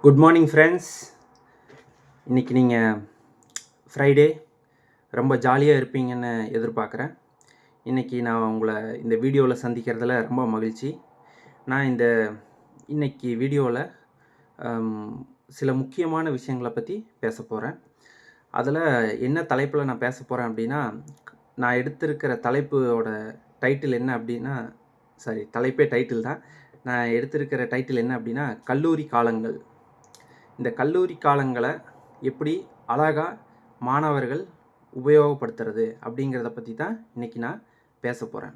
Good morning friends. இன்றைக்கி நீங்கள் Friday ரொம்ப ஜாலியாக இருப்பீங்கன்னு எதிர்பார்க்குறேன். இன்றைக்கி நான் உங்களை இந்த வீடியோவில் சந்திக்கிறதுல ரொம்ப மகிழ்ச்சி. நான் இன்னைக்கு வீடியோவில் சில முக்கியமான விஷயங்களை பற்றி பேச போகிறேன். அதில் என்ன தலைப்பில் நான் பேச போகிறேன் அப்படின்னா, நான் எடுத்திருக்கிற தலைப்போட டைட்டில் என்ன அப்படின்னா, தலைப்பே டைட்டில் தான். நான் எடுத்திருக்கிற டைட்டில் என்ன அப்படின்னா, கல்லூரி காலங்கள். இந்த கல்லூரி காலங்களை எப்படி அழகாக மாணவர்கள் உபயோகப்படுத்துறது அப்படிங்கிறத பற்றி தான் இன்றைக்கி நான் பேச போகிறேன்.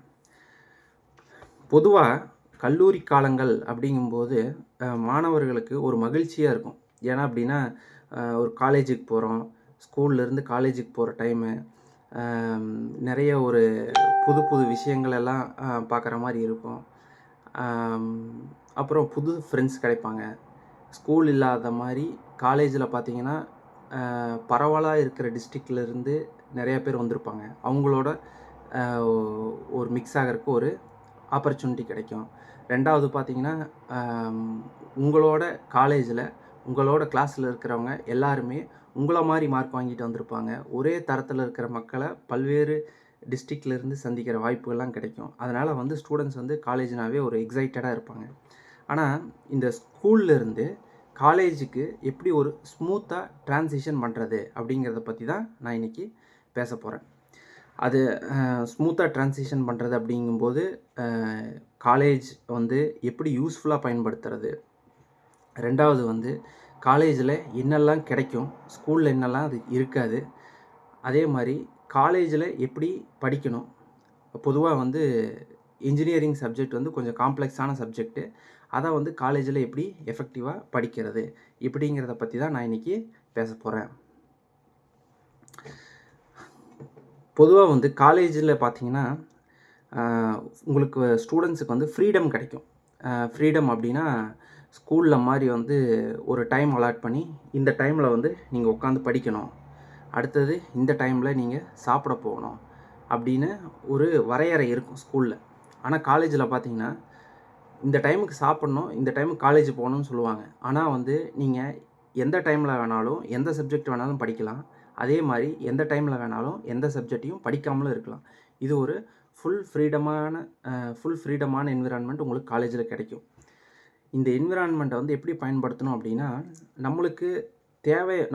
பொதுவாக கல்லூரி காலங்கள் அப்படிங்கும்போது மாணவர்களுக்கு ஒரு மகிழ்ச்சியாக இருக்கும். ஏன்னா அப்படின்னா, ஒரு காலேஜுக்கு போகிறோம், ஸ்கூல்லேருந்து காலேஜுக்கு போகிற டைமு, நிறைய ஒரு புது புது விஷயங்களெல்லாம் பார்க்குற மாதிரி இருக்கும். அப்புறம் புது ஃப்ரெண்ட்ஸ் கிடைப்பாங்க. ஸ்கூல் இல்லாத மாதிரி காலேஜில் பார்த்தீங்கன்னா, பரவலாக இருக்கிற டிஸ்ட்ரிக்ட்லேருந்து நிறைய பேர் வந்திருப்பாங்க. அவங்களோட ஒரு மிக்ஸ் ஆகிறதுக்கு ஒரு ஆப்பர்ச்சுனிட்டி கிடைக்கும். ரெண்டாவது பார்த்தீங்கன்னா, உங்களோட காலேஜில் உங்களோட கிளாஸில் இருக்கிறவங்க எல்லாருமே உங்களை மாதிரி மார்க் வாங்கிட்டு வந்திருப்பாங்க. ஒரே தரத்தில் இருக்கிற மக்களை பல்வேறு டிஸ்ட்ரிக்ட்லேருந்து சந்திக்கிற வாய்ப்புகள்லாம் கிடைக்கும். அதனால் ஸ்டூடெண்ட்ஸ் காலேஜ்னாவே ஒரு எக்ஸைட்டடாக இருப்பாங்க. ஆனால் இந்த ஸ்கூல்லேருந்து காலேஜுக்கு எப்படி ஒரு ஸ்மூத்தாக ட்ரான்சிஷன் பண்ணுறது அப்படிங்கிறத பற்றி தான் நான் இன்றைக்கி பேச போகிறேன். அது ஸ்மூத்தாக ட்ரான்சிஷன் பண்ணுறது அப்படிங்கும்போது காலேஜ் எப்படி யூஸ்ஃபுல்லாக பயன்படுத்துறது, ரெண்டாவது காலேஜில் என்னெல்லாம் கிடைக்கும், ஸ்கூலில் என்னெல்லாம் அது இருக்காது, அதே மாதிரி காலேஜில் எப்படி படிக்கணும். பொதுவாக இன்ஜினியரிங் சப்ஜெக்ட் கொஞ்சம் காம்ப்ளெக்ஸான சப்ஜெக்ட்டு. அதை காலேஜில் எப்படி எஃபெக்டிவாக படிக்கிறது இப்படிங்கிறத பற்றி தான் நான் இன்றைக்கி பேச போகிறேன். பொதுவாக காலேஜில் பார்த்தீங்கன்னா, உங்களுக்கு ஸ்டூடெண்ட்ஸுக்கு ஃப்ரீடம் கிடைக்கும். ஃப்ரீடம் அப்படின்னா, ஸ்கூலில் மாதிரி ஒரு டைம் அலாட் பண்ணி, இந்த டைமில் நீங்கள் உட்காந்து படிக்கணும், அடுத்தது இந்த டைமில் நீங்கள் சாப்பிட போகணும் அப்படின்னு ஒரு வரையறை இருக்கும் ஸ்கூலில். ஆனால் காலேஜில் பார்த்தீங்கன்னா, இந்த டைமுக்கு சாப்பிட்ணும், இந்த டைமுக்கு காலேஜ் போகணும்னு சொல்லுவாங்க. ஆனால் நீங்கள் எந்த டைமில் வேணாலும் எந்த சப்ஜெக்ட் வேணாலும் படிக்கலாம். அதே மாதிரி எந்த டைமில் வேணாலும் எந்த சப்ஜெக்டையும் படிக்காமலும் இருக்கலாம். இது ஒரு ஃபுல் ஃப்ரீடமான என்விரான்மெண்ட் உங்களுக்கு காலேஜில் கிடைக்கும். இந்த என்விரான்மெண்ட்டை எப்படி பயன்படுத்தணும் அப்படின்னா,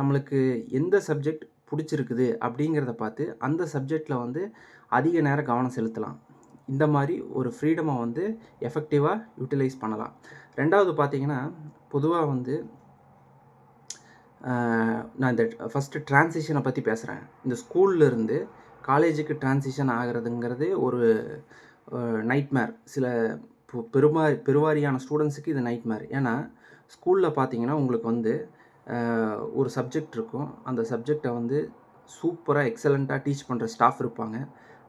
நம்மளுக்கு எந்த சப்ஜெக்ட் பிடிச்சிருக்குது அப்படிங்கிறத பார்த்து அந்த சப்ஜெக்டில் அதிக நேரம் கவனம் செலுத்தலாம். இந்த மாதிரி ஒரு ஃப்ரீடமை எஃபெக்டிவாக யூட்டிலைஸ் பண்ணலாம். ரெண்டாவது பார்த்தீங்கன்னா, பொதுவாக நான் இந்த ஃபஸ்ட்டு ட்ரான்சிஷனை பற்றி பேசுகிறேன். இந்த ஸ்கூல்லேருந்து காலேஜுக்கு ட்ரான்சிஷன் ஆகிறதுங்கிறது ஒரு நைட்மேர். சில பெருவாரியான ஸ்டூடெண்ட்ஸுக்கு இது நைட்மேர். ஏன்னா ஸ்கூலில் பார்த்தீங்கன்னா, உங்களுக்கு ஒரு சப்ஜெக்ட் இருக்கும். அந்த சப்ஜெக்டை சூப்பராக எக்ஸலண்ட்டாக டீச் பண்ணுற ஸ்டாஃப் இருப்பாங்க.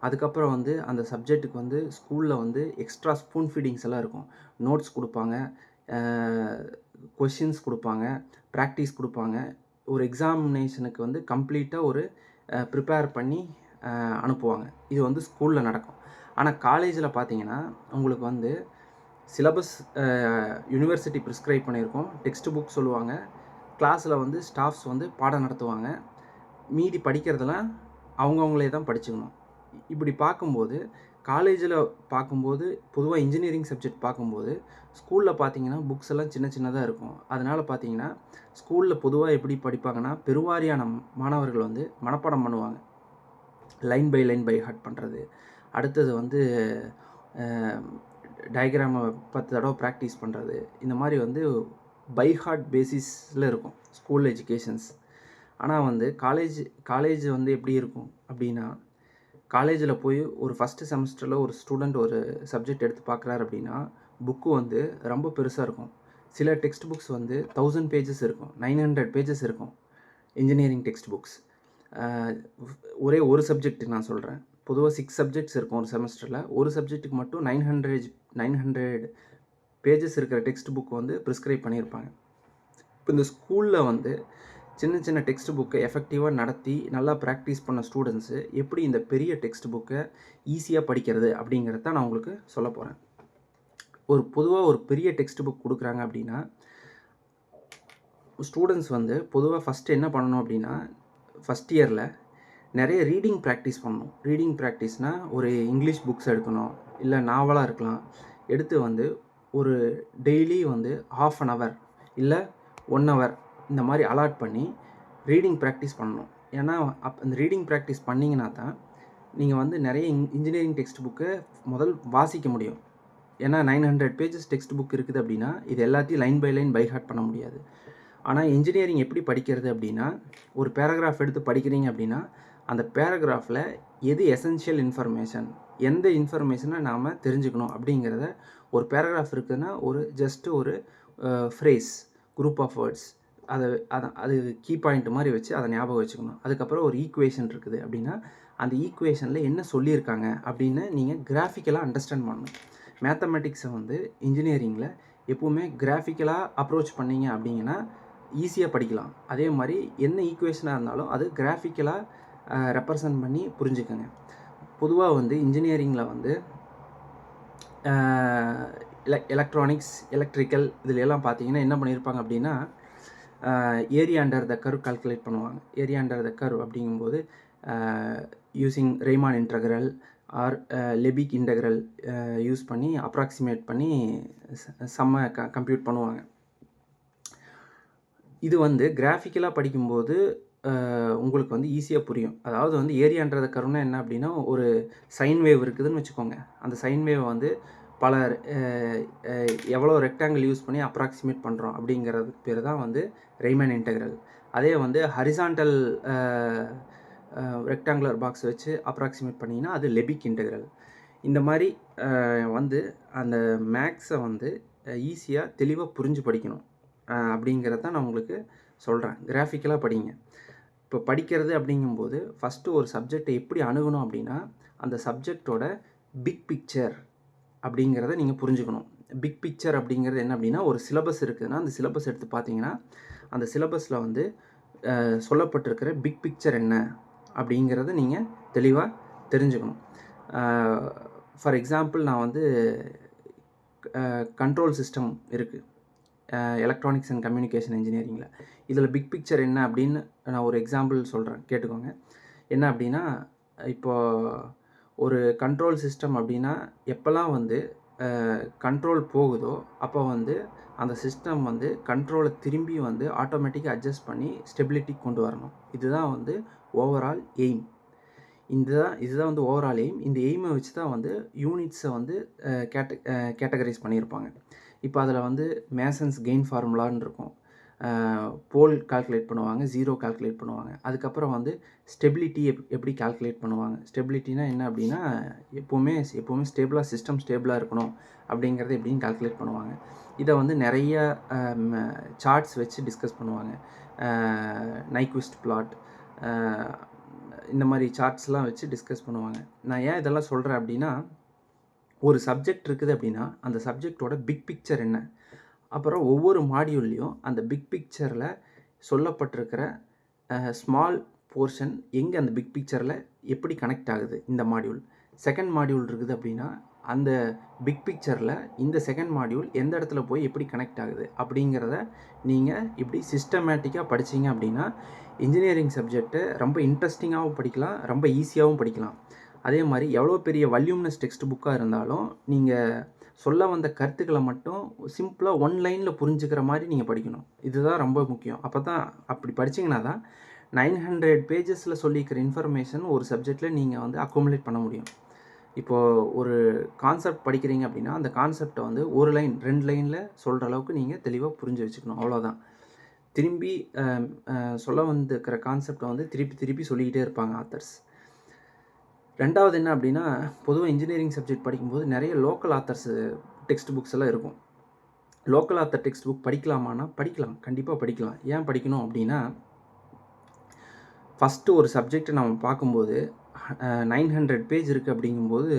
அதுக்கப்புறம் அந்த சப்ஜெக்ட்டுக்கு ஸ்கூலில் எக்ஸ்ட்ரா ஸ்பூன் ஃபீடிங்ஸ் எல்லாம் இருக்கும். நோட்ஸ் கொடுப்பாங்க, கொஷின்ஸ் கொடுப்பாங்க, ப்ராக்டிஸ் கொடுப்பாங்க. ஒரு எக்ஸாமினேஷனுக்கு கம்ப்ளீட்டாக ஒரு ப்ரிப்பேர் பண்ணி அனுப்புவாங்க. இது ஸ்கூலில் நடக்கும். ஆனால் காலேஜில் பார்த்தீங்கன்னா, உங்களுக்கு சிலபஸ் யூனிவர்சிட்டி ப்ரிஸ்கிரைப் பண்ணியிருக்கோம். டெக்ஸ்ட் புக் சொல்லுவாங்க. கிளாஸில் ஸ்டாஃப்ஸ் பாடம் நடத்துவாங்க. மீதி படிக்கிறதெல்லாம் அவங்கவுங்களே தான் படிச்சுக்கணும். இப்படி பார்க்கும்போது காலேஜில் பார்க்கும்போது, பொதுவாக இன்ஜினியரிங் சப்ஜெக்ட் பார்க்கும்போது, ஸ்கூலில் பார்த்தீங்கன்னா புக்ஸ் எல்லாம் சின்ன சின்னதாக இருக்கும். அதனால் பார்த்தீங்கன்னா, ஸ்கூலில் பொதுவாக எப்படி படிப்பாங்கன்னா, பெருவாரியான மாணவர்கள் மனப்பாடம் பண்ணுவாங்க. லைன் பை ஹார்ட் பண்ணுறது. அடுத்தது டயக்ராமை 10 தடவை ப்ராக்டிஸ் பண்ணுறது. இந்த மாதிரி பை ஹார்ட் பேசிஸில் இருக்கும் ஸ்கூல் எஜுகேஷன்ஸ். ஆனால் காலேஜ் எப்படி இருக்கும் அப்படின்னா, காலேஜில் போய் ஒரு ஃபஸ்ட்டு செமஸ்டரில் ஒரு ஸ்டூடெண்ட் ஒரு சப்ஜெக்ட் எடுத்து பார்க்குறாரு அப்படின்னா, புக்கு ரொம்ப பெருசாக இருக்கும். சில டெக்ஸ்ட் புக்ஸ் 1000 பேஜஸ் இருக்கும், 900 பேஜஸ் இருக்கும். இன்ஜினியரிங் டெக்ஸ்ட் புக்ஸ் ஒரே ஒரு சப்ஜெக்ட்டுக்கு நான் சொல்கிறேன். பொதுவாக 6 சப்ஜெக்ட்ஸ் இருக்கும் ஒரு செமஸ்டரில். ஒரு சப்ஜெக்ட்டுக்கு மட்டும் 900 பேஜஸ் இருக்கிற டெக்ஸ்ட் புக் ப்ரிஸ்கிரைப் பண்ணியிருப்பாங்க. இப்போ இந்த ஸ்கூலில் சின்ன சின்ன டெக்ஸ்ட் புக்கை எஃபெக்டிவாக நடத்தி நல்லா ப்ராக்டிஸ் பண்ண ஸ்டூடெண்ட்ஸு எப்படி இந்த பெரிய டெக்ஸ்ட் புக்கை ஈஸியாக படிக்கிறது அப்படிங்கிறத நான் உங்களுக்கு சொல்ல போகிறேன். பொதுவாக ஒரு பெரிய டெக்ஸ்ட் புக் கொடுக்குறாங்க அப்படின்னா, ஸ்டூடெண்ட்ஸ் வந்து பொதுவாக ஃபஸ்ட்டு என்ன பண்ணணும் அப்படின்னா, ஃபஸ்ட் இயரில் நிறைய ரீடிங் ப்ராக்டிஸ் பண்ணணும். ரீடிங் ப்ராக்டிஸ்னால் ஒரு இங்கிலீஷ் புக்ஸ் எடுக்கணும், இல்லை நாவலாக இருக்கலாம். எடுத்து வந்து ஒரு டெய்லி வந்து 1/2 அன் ஹவர் இல்லை 1 ஹவர் இந்த மாதிரி அலாட் பண்ணி ரீடிங் ப்ராக்டிஸ் பண்ணணும். ஏன்னா அந்த ரீடிங் ப்ராக்டிஸ் பண்ணிங்கன்னா தான் நீங்கள் வந்து நிறைய இன்ஜினியரிங் டெக்ஸ்ட் புக்கை வாசிக்க முடியும். ஏன்னா 900 பேஜஸ் டெக்ஸ்ட் புக் இருக்குது அப்படின்னா இது எல்லாத்தையும் line by line by heart பண்ண முடியாது. ஆனால் இன்ஜினியரிங் எப்படி படிக்கிறது அப்படின்னா, ஒரு பேராகிராஃப் எடுத்து படிக்கிறீங்க அப்படின்னா அந்த பேராகிராஃபில் எது எசென்ஷியல் இன்ஃபர்மேஷன், எந்த இன்ஃபர்மேஷனை நாம் தெரிஞ்சுக்கணும் அப்படிங்கிறத, ஒரு பேராகிராஃப் இருக்குதுன்னா ஜஸ்ட்டு ஒரு ஃப்ரேஸ், குரூப் ஆஃப் வேர்ட்ஸ், அது கீ பாயிண்ட் மாதிரி வச்சு அதை ஞாபகம் வச்சுக்கணும். அதுக்கப்புறம் ஒரு ஈக்குவேஷன் இருக்குது அப்படின்னா அந்த ஈக்குவேஷனில் என்ன சொல்லியிருக்காங்க அப்படின்னு நீங்கள் கிராஃபிக்கலாக அண்டர்ஸ்டாண்ட் பண்ணணும். மேத்தமெட்டிக்ஸை வந்து இன்ஜினியரிங்கில் எப்போவுமே கிராஃபிக்கலாக அப்ரோச் பண்ணிங்க அப்படிங்கன்னா ஈஸியாக படிக்கலாம். அதே மாதிரி என்ன ஈக்குவேஷனாக இருந்தாலும் அது கிராஃபிக்கலாக ரெப்ரசன்ட் பண்ணி புரிஞ்சுக்கோங்க. பொதுவாக வந்து இன்ஜினியரிங்கில் வந்து எலக்ட்ரானிக்ஸ், எலக்ட்ரிக்கல் இதில் எல்லாம் பார்த்தீங்கன்னா என்ன பண்ணியிருப்பாங்க அப்படின்னா, area under the curve calculate பண்ணுவாங்க. ஏரியா அண்டர் த கர்வ் அப்படிங்கும்போது using Riemann integral or Lebesgue integral use பண்ணி அப்ராக்சிமேட் பண்ணி கம்ப்யூட் பண்ணுவாங்க. இது வந்து கிராஃபிக்கலாக படிக்கும்போது உங்களுக்கு வந்து ஈஸியாக புரியும். அதாவது வந்து ஏரியான்றத கர்வ்னா என்ன அப்படின்னா, ஒரு சைன் வேவ் இருக்குதுன்னு வச்சுக்கோங்க. அந்த சைன் வேவ் வந்து பல எவ்வளோ ரெக்டாங்கிள் யூஸ் பண்ணி அப்ராக்சிமேட் பண்ணுறோம் அப்படிங்கிறதுக்கு பேர் தான் வந்து ரெய்மான் இன்டெக்ரல். அதே வந்து ஹரிசாண்டல் ரெக்டாங்குலர் பாக்ஸ் வச்சு அப்ராக்சிமேட் பண்ணிங்கன்னா அது லெபிக் இன்டெக்ரல். இந்த மாதிரி வந்து அந்த மேக்ஸை வந்து ஈஸியாக தெளிவாக புரிஞ்சு படிக்கணும் அப்படிங்கிறத நான் உங்களுக்கு சொல்கிறேன். கிராஃபிக்கலாக படிங்க. இப்போ படிக்கிறது அப்படிங்கும்போது ஃபஸ்ட்டு ஒரு சப்ஜெக்டை எப்படி அணுகணும் அப்படின்னா, அந்த சப்ஜெக்டோட பிக் பிக்சர் அப்படிங்கிறத நீங்கள் புரிஞ்சுக்கணும். பிக் பிக்சர் அப்படிங்கிறது என்ன அப்படின்னா, ஒரு சிலபஸ் இருக்குதுன்னா அந்த சிலபஸ் எடுத்து பார்த்தீங்கன்னா அந்த சிலபஸில் வந்து சொல்லப்பட்டிருக்கிற பிக் பிக்சர் என்ன அப்படிங்கிறத நீங்கள் தெளிவாக தெரிஞ்சுக்கணும். ஃபார் எக்ஸாம்பிள் நான் வந்து கண்ட்ரோல் சிஸ்டம் இருக்குது எலக்ட்ரானிக்ஸ் அண்ட் கம்யூனிகேஷன் இன்ஜினியரிங்கில். இதில் பிக் பிக்சர் என்ன அப்படின்னு நான் ஒரு எக்ஸாம்பிள் சொல்கிறேன், கேட்டுக்கோங்க. என்ன அப்படின்னா, இப்போது ஒரு கண்ட்ரோல் சிஸ்டம் அப்படின்னா எப்போல்லாம் வந்து கண்ட்ரோல் போகுதோ அப்போ வந்து அந்த சிஸ்டம் வந்து கண்ட்ரோலை திரும்பி வந்து ஆட்டோமேட்டிக்காக அட்ஜஸ்ட் பண்ணி ஸ்டெபிலிட்டி கொண்டு வரணும். இதுதான் வந்து ஓவரால் எய்ம். இதுதான் வந்து ஓவரால் எய்ம். இந்த எய்மை வச்சு தான் வந்து யூனிட்ஸை வந்து கேட்டகரைஸ் பண்ணியிருப்பாங்க. இப்போ அதில் வந்து மேசன்ஸ் கெயின் ஃபார்முலான்னு இருக்கும். போல் கால்குலேட் பண்ணுவாங்க, ஜீரோ கால்குலேட் பண்ணுவாங்க. அதுக்கப்புறம் வந்து ஸ்டெபிலிட்டி எப்படி கால்குலேட் பண்ணுவாங்க. ஸ்டெபிலிட்டினா என்ன அப்படின்னா, எப்போவுமே ஸ்டேபிளாக சிஸ்டம் ஸ்டேபிளாக இருக்கணும் அப்படிங்கிறத எப்படின்னு கால்குலேட் பண்ணுவாங்க. இதை வந்து நிறைய சார்ட்ஸ் வச்சு டிஸ்கஸ் பண்ணுவாங்க. நைக்விஸ்ட் பிளாட் இந்த மாதிரி சார்ட்ஸ்லாம் வச்சு டிஸ்கஸ் பண்ணுவாங்க. நான் ஏன் இதெல்லாம் சொல்கிறேன் அப்படின்னா, ஒரு சப்ஜெக்ட் இருக்குது அப்படின்னா அந்த சப்ஜெக்டோட பிக் பிக்சர் என்ன, அப்புறம் ஒவ்வொரு மாடியூல்லையும் அந்த பிக் பிக்சரில் சொல்லப்பட்டிருக்கிற ஸ்மால் போர்ஷன் எங்கே அந்த பிக் பிக்சரில் எப்படி கனெக்ட் ஆகுது. இந்த மாடியூல் செகண்ட் மாடியூல் இருக்குது அப்படின்னா அந்த பிக் பிக்சரில் இந்த செகண்ட் மாடியூல் எந்த இடத்துல போய் எப்படி கனெக்ட் ஆகுது அப்படிங்கிறத நீங்கள் இப்படி சிஸ்டமேட்டிக்காக படிச்சிங்க அப்படின்னா இன்ஜினியரிங் சப்ஜெக்டை ரொம்ப இன்ட்ரெஸ்டிங்காகவும் படிக்கலாம், ரொம்ப ஈஸியாகவும் படிக்கலாம். அதே மாதிரி எவ்வளோ பெரிய வல்யூம்னஸ் டெக்ஸ்ட் புக்காக இருந்தாலும் நீங்கள் சொல்ல வந்த கருத்துக்களை மட்டும் சிம்பிளாக 1 லைனில் புரிஞ்சுக்கிற மாதிரி நீங்கள் படிக்கணும். இதுதான் ரொம்ப முக்கியம். அப்படி படிச்சிங்கன்னா தான் 900 பேஜஸில் சொல்லிக்கிற இன்ஃபர்மேஷன் ஒரு சப்ஜெக்டில் நீங்கள் வந்து அக்குமுலேட் பண்ண முடியும். இப்போது ஒரு கான்செப்ட் படிக்கிறீங்க அப்படின்னா அந்த கான்செப்டை வந்து 1 லைன் 2 லைனில் சொல்கிற அளவுக்கு நீங்கள் தெளிவாக புரிஞ்சு வச்சுக்கணும். அவ்வளோதான். திரும்பி சொல்ல வந்துக்கிற கான்செப்டை வந்து திருப்பி சொல்லிக்கிட்டே இருப்பாங்க ஆத்தர்ஸ். ரெண்டாவது என்ன அப்படின்னா, பொதுவாக இன்ஜினியரிங் சப்ஜெக்ட் படிக்கும்போது நிறைய லோக்கல் ஆத்தர்ஸ் டெக்ஸ்ட் புக்ஸ் எல்லாம் இருக்கும். லோக்கல் ஆத்தர் டெக்ஸ்ட் புக் படிக்கலாமான்னா படிக்கலாம், கண்டிப்பாக படிக்கலாம். ஏன் படிக்கணும் அப்படின்னா, ஃபஸ்ட்டு ஒரு சப்ஜெக்டை நம்ம பார்க்கும்போது 900 பேஜ் இருக்குது அப்படிங்கும்போது,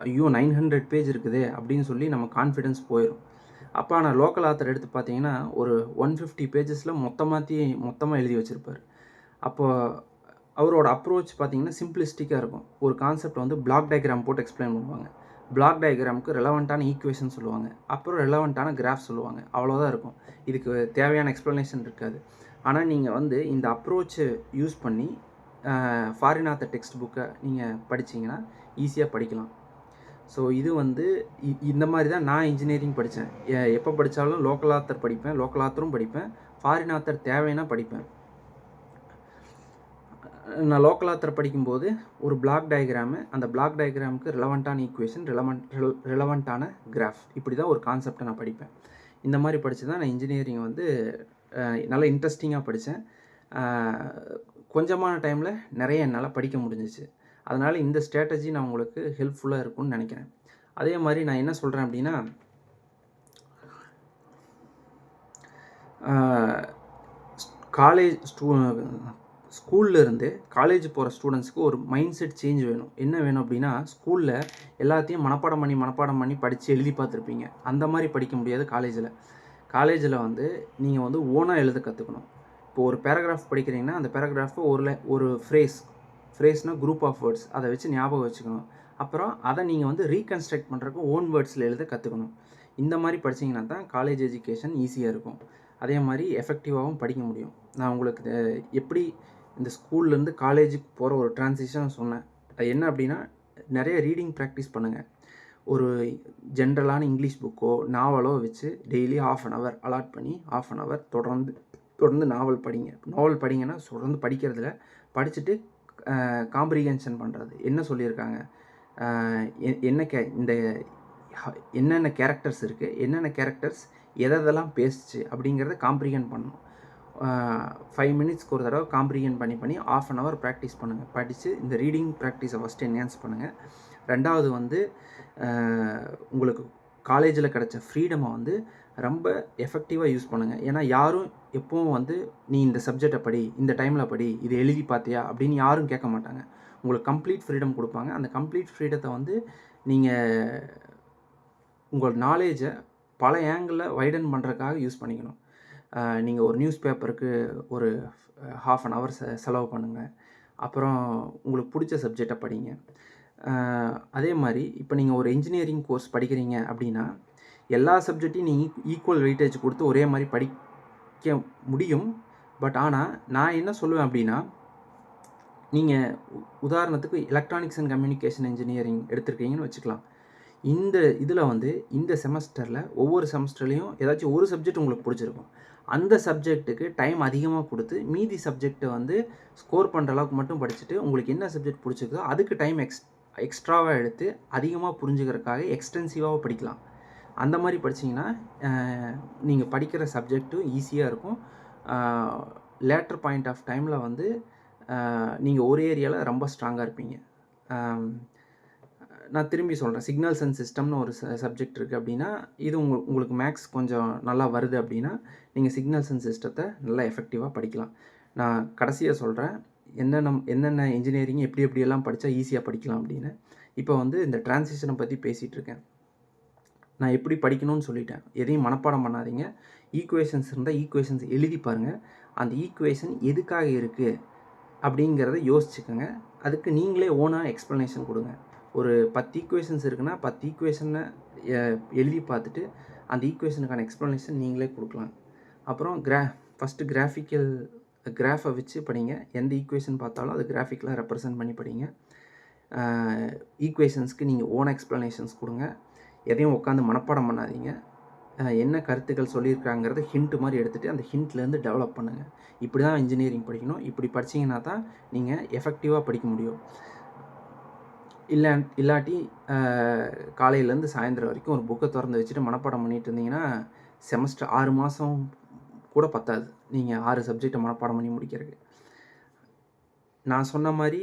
ஐயோ 900 பேஜ் இருக்குதே அப்படின்னு சொல்லி நம்ம கான்ஃபிடென்ஸ் போயிடும். அப்போ ஆனால் லோக்கல் ஆத்தர் எடுத்து பார்த்தீங்கன்னா ஒரு 150 பேஜஸில் மொத்தமாக எழுதி வச்சுருப்பார். அப்போது அவரோட அப்ரோச் பார்த்திங்கன்னா சிம்பிளிஸ்டிக்காக இருக்கும். ஒரு கான்செப்ட் வந்து பிளாக் டயக்ராம் போட்டு எக்ஸ்பிளைன் பண்ணுவாங்க. பிளாக் டயக்ராமுக்கு ரெலவெண்ட்டான ஈக்குவேஷன் சொல்லுவாங்க, அப்புறம் ரெலவெண்ட்டான கிராஃப் சொல்லுவாங்க. அவ்வளோதான் இருக்கும். இதுக்கு தேவையான எக்ஸ்ப்ளனேஷன் இருக்காது. ஆனால் நீங்கள் வந்து இந்த அப்ரோச்சை யூஸ் பண்ணி ஃபாரின் ஆத்தர் டெக்ஸ்ட் புக்கை நீங்கள் படிச்சிங்கன்னா ஈஸியாக படிக்கலாம். ஸோ இது வந்து இந்த மாதிரி தான் நான் இன்ஜினியரிங் படித்தேன். எப்போ படித்தாலும் லோக்கல் ஆத்தர் படிப்பேன், லோக்கல் ஆத்தரும் படிப்பேன், ஃபாரின் ஆத்தர் தேவைன்னா படிப்பேன். நான் லோக்கல் ஆத்தர் படிக்கும்போது ஒரு பிளாக் டயக்ராமு, அந்த பிளாக் டயக்ராமுக்கு ரெலவெண்ட்டான ஈக்குவேஷன், ரெலவெண்ட்டான கிராஃப், இப்படி தான் ஒரு கான்செப்டை நான் படிப்பேன். இந்த மாதிரி படித்து தான் நான் இன்ஜினியரிங் வந்து நல்லா இன்ட்ரெஸ்டிங்காக படித்தேன். கொஞ்சமான டைமில் நிறைய என்னால் படிக்க முடிஞ்சிச்சு. அதனால் இந்த ஸ்ட்ராட்டஜி நான் உங்களுக்கு ஹெல்ப்ஃபுல்லாக இருக்கும்னு நினைக்கிறேன். அதே மாதிரி நான் என்ன சொல்கிறேன் அப்படின்னா, ஸ்கூல்லேருந்து காலேஜ் போகிற ஸ்டூடெண்ட்ஸ்க்கு ஒரு மைண்ட் செட் சேஞ்ச் வேணும். என்ன வேணும் அப்படின்னா, ஸ்கூலில் எல்லாத்தையும் மனப்பாடம் பண்ணி படித்து எழுதி பார்த்துருப்பீங்க. அந்த மாதிரி படிக்க முடியாது காலேஜில் வந்து நீங்கள் வந்து ஓனாக எழுத கற்றுக்கணும். இப்போ ஒரு பேராகிராஃப் படிக்கிறீங்கன்னா, அந்த பேராகிராஃபை ஒரு ஃப்ரேஸ்னால் குரூப் ஆஃப் வேர்ட்ஸ், அதை வச்சு ஞாபகம் வச்சுக்கணும். அப்புறம் அதை நீங்கள் வந்து ரீகன்ஸ்ட்ரக்ட் பண்ணுறதுக்கு ஓன் வேர்ட்ஸில் எழுத கற்றுக்கணும். இந்த மாதிரி படிச்சிங்கன்னா தான் காலேஜ் எஜுகேஷன் ஈஸியாக இருக்கும். அதே மாதிரி எஃபெக்டிவாகவும் படிக்க முடியும். நான் உங்களுக்கு எப்படி இந்த ஸ்கூல்லேருந்து காலேஜுக்கு போகிற ஒரு ட்ரான்சிஷன் சொன்னேன். அது என்ன அப்படின்னா, நிறைய ரீடிங் ப்ராக்டிஸ் பண்ணுங்கள். ஒரு ஜென்ரலான இங்கிலீஷ் புக்கோ நாவலோ வச்சு டெய்லி 1/2 hour அலாட் பண்ணி 1/2 hour தொடர்ந்து நாவல் படிங்கன்னா தொடர்ந்து படிக்கிறதுல படிச்சுட்டு காம்ப்ரிஹென்ஷன் பண்ணுறது, என்ன சொல்லியிருக்காங்க, என்னென்ன கேரக்டர்ஸ் இருக்குது, என்னென்ன கேரக்டர்ஸ் எதெல்லாம் பேசுச்சு அப்படிங்கிறத காம்ப்ரிஹெண்ட் பண்ணணும். 5 minutesக்கு ஒரு தடவை காம்ப்ரிஹெண்ட் பண்ணி 1/2 hour ப்ராக்டிஸ் பண்ணுங்கள். படித்து இந்த ரீடிங் ப்ராக்டிஸை ஃபஸ்ட்டு என்ஹான்ஸ் பண்ணுங்கள். ரெண்டாவது வந்து உங்களுக்கு காலேஜில் கிடச்ச ஃப்ரீடமை வந்து ரொம்ப எஃபெக்டிவாக யூஸ் பண்ணுங்கள். ஏன்னா யாரும் எப்பவும் வந்து நீ இந்த சப்ஜெக்டை படி, இந்த டைமில் படி, இது எழுதி பார்த்தியா அப்படின்னு யாரும் கேட்க மாட்டாங்க. உங்களுக்கு கம்ப்ளீட் ஃப்ரீடம் கொடுப்பாங்க. அந்த கம்ப்ளீட் ஃப்ரீடத்தை வந்து நீங்கள் உங்கள் நாலேஜை பல ஆங்கிளில் வைடன் பண்ணுறதுக்காக யூஸ் பண்ணிக்கணும். நீங்கள் ஒரு நியூஸ் பேப்பருக்கு ஒரு 1/2 hour செலவு பண்ணுங்கள். அப்புறம் உங்களுக்கு பிடிச்ச சப்ஜெக்டை படிங்க. அதே மாதிரி இப்போ நீங்கள் ஒரு இன்ஜினியரிங் கோர்ஸ் படிக்கிறீங்க அப்படின்னா, எல்லா சப்ஜெக்டையும் நீங்கள் ஈக்குவல் வெயிட்டேஜ் கொடுத்து ஒரே மாதிரி படிக்க முடியும். பட் ஆனால் நான் என்ன சொல்லுவேன் அப்படின்னா, நீங்கள் உதாரணத்துக்கு எலக்ட்ரானிக்ஸ் அண்ட் கம்யூனிகேஷன் இன்ஜினியரிங் எடுத்துருக்கீங்கன்னு வச்சுக்கலாம். இந்த இதில் வந்து இந்த செமஸ்டரில் ஒவ்வொரு செமஸ்டர்லேயும் ஏதாச்சும் ஒரு சப்ஜெக்ட் உங்களுக்கு பிடிச்சிருக்கும். அந்த சப்ஜெக்ட்டுக்கு டைம் அதிகமாக கொடுத்து மீதி சப்ஜெக்டை வந்து ஸ்கோர் பண்ணுற அளவுக்கு மட்டும் படிச்சுட்டு உங்களுக்கு என்ன சப்ஜெக்ட் பிடிச்சிருக்கோ அதுக்கு டைம் எக்ஸ்ட்ராவாக எடுத்து அதிகமாக புரிஞ்சுக்கிறதுக்காக எக்ஸ்டென்சிவாக படிக்கலாம். அந்த மாதிரி படிச்சிங்கன்னா நீங்கள் படிக்கிற சப்ஜெக்ட்டும் ஈஸியாக இருக்கும். லேட்டர் பாயிண்ட் ஆஃப் டைமில் வந்து நீங்கள் ஒரு ஏரியாவில் ரொம்ப ஸ்ட்ராங்காக இருப்பீங்க. நான் திரும்பி சொல்கிறேன், சிக்னல்ஸ் அண்ட் சிஸ்டம்னு ஒரு சப்ஜெக்ட் இருக்குது அப்படின்னா, இது உங்களுக்கு மேக்ஸ் கொஞ்சம் நல்லா வருது அப்படின்னா நீங்கள் சிக்னல்ஸ் அண்ட் சிஸ்டத்தை நல்லா எஃபெக்டிவாக படிக்கலாம். நான் கடைசியாக சொல்கிறேன், என்னென்ன இன்ஜினியரிங் எப்படியெல்லாம் படித்தா ஈஸியாக படிக்கலாம் அப்படின்னு. இப்போ வந்து இந்த டிரான்சிஷனை பற்றி பேசிகிட்டு இருக்கேன். நான் எப்படி படிக்கணும்னு சொல்லிட்டேன். எதையும் மனப்பாடம் பண்ணாதீங்க. ஈக்குவேஷன்ஸ் இருந்தால் ஈக்குவேஷன்ஸ் எழுதி பாருங்கள். அந்த ஈக்குவேஷன் எதுக்காக இருக்குது அப்படிங்கிறத யோசிச்சுக்கோங்க. அதுக்கு நீங்களே ஓனாக எக்ஸ்ப்ளனேஷன் கொடுங்க. ஒரு 10 ஈக்குவேஷன்ஸ் இருக்குன்னா 10 ஈக்குவேஷனை எழுதி பார்த்துட்டு அந்த ஈக்குவேஷனுக்கான எக்ஸ்ப்ளனேஷன் நீங்களே கொடுக்கலாம். அப்புறம் ஃபஸ்ட்டு கிராஃபை வச்சு படிங்க. எந்த ஈக்குவேஷன் பார்த்தாலும் அது கிராஃபிக்கலாக ரெப்ரசன்ட் பண்ணி படிங்க. ஈக்குவேஷன்ஸ்க்கு நீங்கள் ஓன் எக்ஸ்ப்ளனேஷன்ஸ் கொடுங்க. எதையும் உட்காந்து மனப்பாடம் பண்ணாதீங்க. என்ன கருத்துக்கள் சொல்லியிருக்காங்கிறத ஹிண்ட் மாதிரி எடுத்துகிட்டு அந்த ஹிண்ட்லேருந்து டெவலப் பண்ணுங்கள். இப்படி தான் இன்ஜினியரிங் படிக்கணும். இப்படி படிச்சிங்கன்னா தான் நீங்கள் எஃபெக்டிவாக படிக்க முடியும். இல்லாட்டி காலையிலேருந்து சாயந்தரம் வரைக்கும் ஒரு புக்கை திறந்து வச்சுட்டு மனப்பாடம் பண்ணிகிட்டு இருந்தீங்கன்னா செமஸ்டர் 6 மாதம் கூட பத்தாது நீங்கள் 6 சப்ஜெக்டை மனப்பாடம் பண்ணி முடிக்கிறதுக்கு. நான் சொன்ன மாதிரி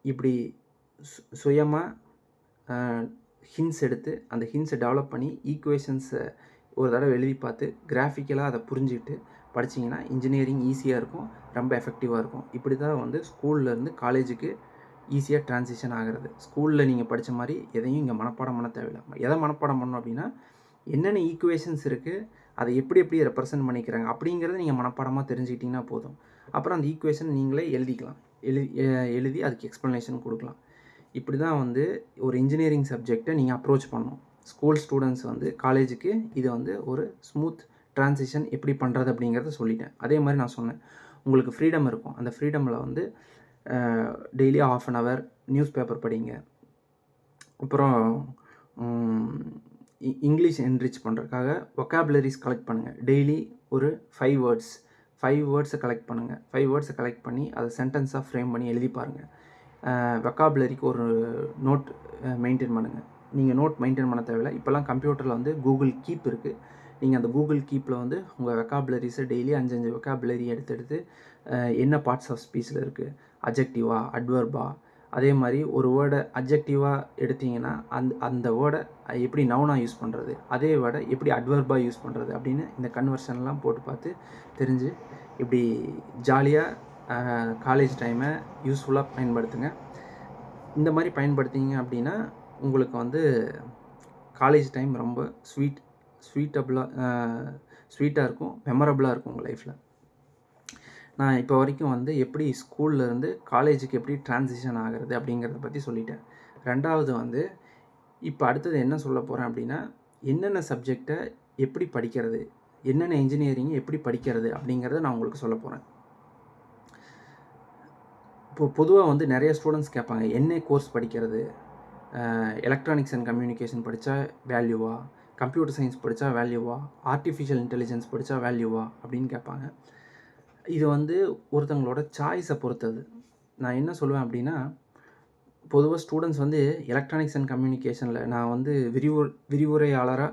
இப்படி சுயமாக ஹிண்ட்ஸ் எடுத்து அந்த ஹிண்ட்ஸை டெவலப் பண்ணி ஈக்குவேஷன்ஸை ஒரு தடவை எழுதி பார்த்து கிராஃபிக்கலாக அதை புரிஞ்சுக்கிட்டு படிச்சிங்கன்னா இன்ஜினியரிங் ஈஸியாக இருக்கும், ரொம்ப எஃபெக்டிவாக இருக்கும். இப்படி தான் வந்து ஸ்கூல்லேருந்து காலேஜுக்கு ஈஸியாக ட்ரான்சிஷன் ஆகிறது. ஸ்கூலில் நீங்கள் படித்த மாதிரி எதையும் இங்கே மனப்பாடம் பண்ண தேவையில்லை. எதை மனப்பாடம் பண்ணணும் அப்படின்னா, என்னென்ன ஈக்குவேஷன்ஸ் இருக்குது, அதை எப்படி ரெப்ரசன்ட் பண்ணிக்கிறாங்க அப்படிங்கிறத நீங்கள் மனப்பாடமாக தெரிஞ்சுக்கிட்டிங்கன்னா போதும். அப்புறம் அந்த ஈக்குவேஷன் நீங்களே எழுதிக்கலாம். எழுதி அதுக்கு எக்ஸ்ப்ளனேஷன் கொடுக்கலாம். இப்படி தான் வந்து ஒரு இன்ஜினியரிங் சப்ஜெக்டை நீங்கள் அப்ரோச் பண்ணணும். ஸ்கூல் ஸ்டூடெண்ட்ஸ் வந்து காலேஜுக்கு இது வந்து ஒரு ஸ்மூத் ட்ரான்சிஷன் எப்படி பண்ணுறது அப்படிங்கிறத சொல்லிட்டேன். அதே மாதிரி நான் சொன்னேன், உங்களுக்கு ஃப்ரீடம் இருக்கும். அந்த ஃப்ரீடமில் வந்து டெய்லி 1/2 hour நியூஸ் பேப்பர் படிங்க. அப்புறம் இங்கிலீஷ் என்ரிச் பண்ணுறதுக்காக வொக்காபுலரிஸ் கலெக்ட் பண்ணுங்கள். டெய்லி ஒரு 5 வேர்ட்ஸை கலெக்ட் பண்ணுங்கள். 5 வேர்ட்ஸை கலெக்ட் பண்ணி அதை சென்டென்ஸாக ஃப்ரேம் பண்ணி எழுதி பாருங்கள். வொக்காபுலரிக்கு ஒரு நோட் மெயின்டைன் பண்ணுங்கள். நீங்கள் நோட் மெயின்டைன் பண்ண தேவையில்லை. இப்போல்லாம் கம்ப்யூட்டரில் வந்து கூகுள் கீப் இருக்குது. நீங்கள் அந்த கூகுள் கீப்பில் வந்து உங்கள் வொக்காபுலரிஸை டெய்லி 5 வொக்காபுலரி எடுத்து என்ன பார்ட்ஸ் ஆஃப் ஸ்பீச்சில் இருக்குது, அட்ஜெக்டிவா, அட்வர்பா, அதே மாதிரி ஒரு வேர்டை அட்ஜெக்டிவாக எடுத்திங்கன்னா அந்த வேர்டை எப்படி நவுனாக யூஸ் பண்ணுறது, அதே வேர்டை எப்படி அட்வர்பாக யூஸ் பண்ணுறது அப்படின்னு இந்த கன்வர்ஷன்லாம் போட்டு பார்த்து தெரிஞ்சு இப்படி ஜாலியாக காலேஜ் டைமை யூஸ்ஃபுல்லாக பயன்படுத்துங்க. இந்த மாதிரி பயன்படுத்திங்க அப்படின்னா உங்களுக்கு வந்து காலேஜ் டைம் ரொம்ப ஸ்வீட்டாக இருக்கும், மெமரபுளாக இருக்கும் உங்கள் லைஃப்பில். நான் இப்போ வரைக்கும் வந்து எப்படி ஸ்கூல்லேருந்து காலேஜுக்கு எப்படி ட்ரான்சிஷன் ஆகிறது அப்படிங்கிறத பற்றி சொல்லிட்டேன். 2வது வந்து இப்போ அடுத்தது என்ன சொல்ல போகிறேன் அப்படின்னா, என்னென்ன சப்ஜெக்டை எப்படி படிக்கிறது, என்னென்ன இன்ஜினியரிங் எப்படி படிக்கிறது அப்படிங்கிறத நான் உங்களுக்கு சொல்ல போகிறேன். இப்போது பொதுவாக வந்து நிறைய ஸ்டூடெண்ட்ஸ் கேட்பாங்க, என்ன கோர்ஸ் படிக்கிறது, எலக்ட்ரானிக்ஸ் அண்ட் கம்யூனிகேஷன் படித்தா வேல்யூவா, கம்ப்யூட்டர் சயின்ஸ் படித்தா வேல்யூவா, ஆர்டிஃபிஷியல் இன்டெலிஜென்ஸ் படித்தா வேல்யூவா அப்படின்னு கேட்பாங்க. இது வந்து ஒருத்தங்களோட சாய்ஸை பொறுத்தது. நான் என்ன சொல்லுவேன் அப்படின்னா, பொதுவாக ஸ்டூடெண்ட்ஸ் வந்து எலக்ட்ரானிக்ஸ் அண்ட் கம்யூனிகேஷனில் நான் வந்து விரிவுரையாளராக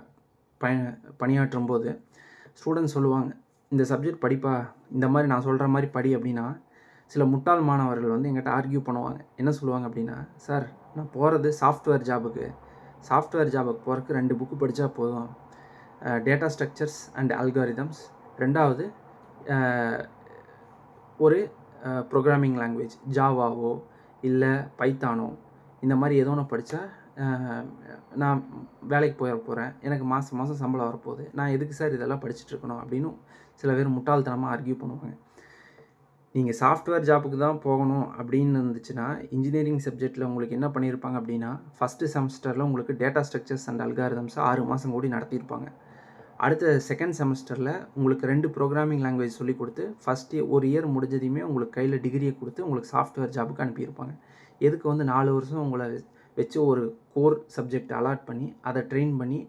பணியாற்றும் போது ஸ்டூடெண்ட்ஸ் சொல்லுவாங்க, இந்த சப்ஜெக்ட் படிப்பா, இந்த மாதிரி நான் சொல்கிற மாதிரி படி அப்படின்னா, சில முட்டாள் மாணவர்கள் வந்து எங்கிட்ட ஆர்கியூ பண்ணுவாங்க. என்ன சொல்லுவாங்க அப்படின்னா, சார் நான் போகிறது சாஃப்ட்வேர் ஜாபுக்கு போகிறதுக்கு 2 புக்கு படித்தா போதும், டேட்டா ஸ்ட்ரக்சர்ஸ் அண்ட் அல்காரிதம்ஸ், 2வது ஒரு ப்ரோக்ராமிங் லாங்குவேஜ் ஜாவாவோ இல்லை பைத்தானோ இந்த மாதிரி ஏதோ ஒன்று படித்தா நான் வேலைக்கு போகிறேன், எனக்கு மாதம் சம்பளம் வரப்போகுது, நான் எதுக்கு சார் இதெல்லாம் படிச்சுட்ருக்கணும் அப்படின்னு சில பேர் முட்டாள்தனமாக ஆர்கியூ பண்ணுவாங்க. நீங்கள் சாஃப்ட்வேர் ஜாப்புக்கு தான் போகணும் அப்படின்னு இருந்துச்சுன்னா, இன்ஜினியரிங் சப்ஜெக்டில் உங்களுக்கு என்ன பண்ணியிருப்பாங்க அப்படின்னா, ஃபஸ்ட்டு செமஸ்டரில் உங்களுக்கு டேட்டா ஸ்ட்ரக்சர்ஸ் அண்ட் அல்காரிதம்ஸை 6 மாதம் கூடி நடத்தியிருப்பாங்க. அடுத்த செகண்ட் செமஸ்டரில் உங்களுக்கு 2 ப்ரோக்ராமிங் லாங்குவேஜ் சொல்லி கொடுத்து ஃபஸ்ட்டு ஒரு இயர் முடிஞ்சதையுமே உங்களுக்கு கையில் டிகிரியை கொடுத்து உங்களுக்கு சாஃப்ட்வேர் ஜாபுக்கு அனுப்பியிருப்பாங்க. எதுக்கு வந்து 4 வருஷம் உங்களை வச்சு ஒரு கோர் சப்ஜெக்ட் அலாட் பண்ணி அதை ட்ரெயின் பண்ணி